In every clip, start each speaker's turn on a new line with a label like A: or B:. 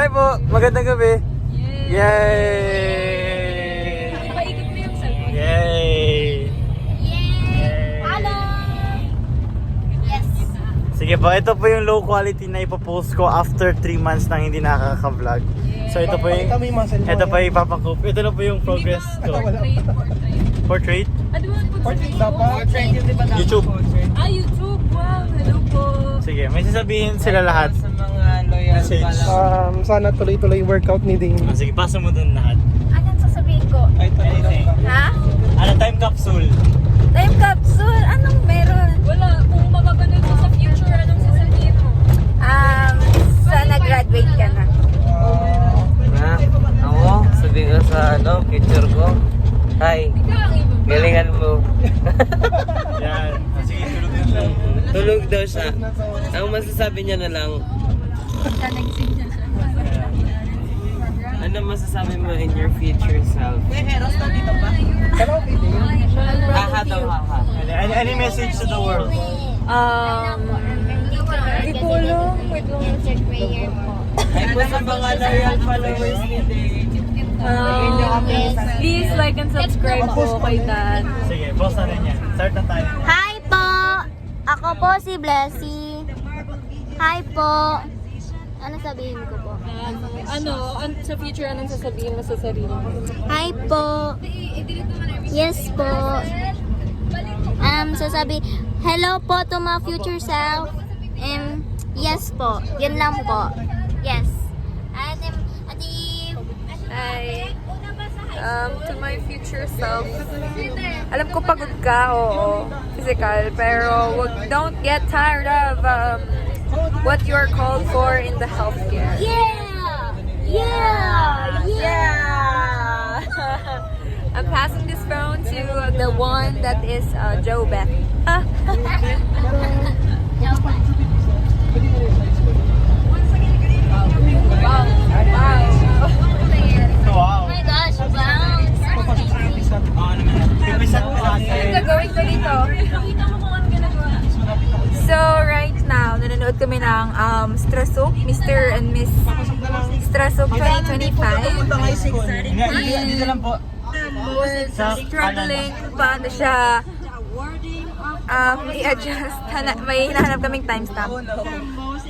A: Hi po! Magandang gabi! Yay!
B: Paikot mo yung cellphone.
A: Yay!
C: Hello! Yes.
A: Sige po, ito po yung low quality na ipopost ko after 3 months nang hindi nakaka-vlog. So ito po yung, ito pa yung ipapakup. Ito na po yung progress ko. Portrait?
B: Ano mo po sa
D: Portrait yung di ba dapat
A: YouTube.
D: portrait?
B: YouTube. Wow, hello po.
A: Sige, may sasabihin sila lahat.
D: Sa mga loyal
A: Message.
D: pala.
E: Sana tuloy-tuloy yung workout ni Ding.
A: Sige, pasa mo dun lahat.
C: Anong sasabihin ko?
A: Anything.
C: Ha?
A: Ano, time capsule?
C: Time capsule? Anong meron?
B: Wala, kung mapapanood mo sa future, anong sasabihin mo?
C: Sana graduate ka na.
D: Ha? Ako? Sabihin ko sa picture ko. Hi,
B: Ikaw ang ibang.
D: galingan mo.
A: Yan. Sige, tulog na siya.
D: Tulog daw siya. Ang masasabi niya na lang, ano masasabi mo in your future self?
E: Hello, Ding.
D: Haha daw, haha.
A: Any message to the world?
C: Hindi ko alam. Wait lang. Check prayer mo.
D: Ay po sa mga loyal followers ni Ding.
B: Please like and subscribe po kay Dan.
A: Sige, post na rin yan. Start na tayo.
C: Hi po! Ako po si Blessy. Hi po! Ano sabihin ko po?
B: Sa future, anong sasabihin mo sa sarili mo?
C: Hi po! Yes po! Sasabi, hello po to my future self. Yes po. Yun lang po. Yes.
B: Hi. To my future self. Alam ko pagod ka, oo. Physical. Pero don't get tired of what you are called for in the healthcare.
C: Yeah! Yeah!
B: Yeah! I'm passing this phone to the one that is Joe Beth. Wow.
A: Wow.
C: Oh my gosh, bounce!
A: Pipisan mo
B: Ano
A: natin.
B: gagawin ko dito? So, right now, nanonood kami ng Strasuk, Mr. and Miss Strasuk 2025.
A: Dito lang po.
B: Struggling kung paano siya i-adjust. May hinahanap kaming timestamp.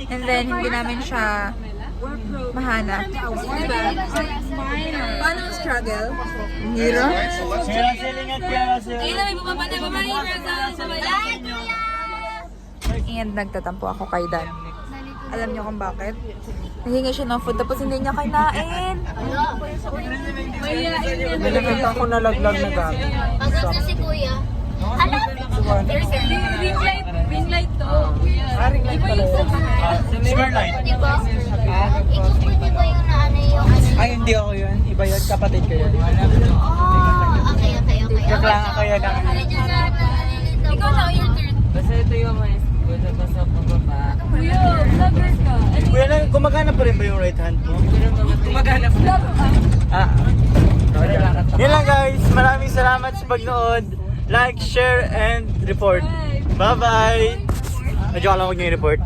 B: And then, hindi namin siya mahanap. Diba? Paano ang struggle? Hirap?
A: Kaya silingat kaya sila.
B: Ayun na, may bumaba na And nagtatampo ako kay Dan. Alam niyo kung bakit? Nahingi siya ng food tapos hindi niya kinain.
E: May nakita ako na laglag na gamit.
C: Pagod na si Kuya. Alam?
B: Ring light to.
E: Ring light pala yun.
A: Smart light.
C: Di ba? Ikaw po di ba yung naano yung ano?
E: Ay, hindi ako yun. Iba yun. Kapatid ko yun.
C: Oh, okay.
E: Joke lang ako yun.
B: Ikaw na, your turn.
D: Basta ito yung mga basta pa baba.
B: Kuya, vlogger ka.
A: Kuya, gumagana pa rin ba yung right hand mo?
D: Gumagana po.
A: Yun lang guys. Maraming salamat sa pagnood. Like, share, and report. Bye-bye! Medyo alam ko nyo yung report.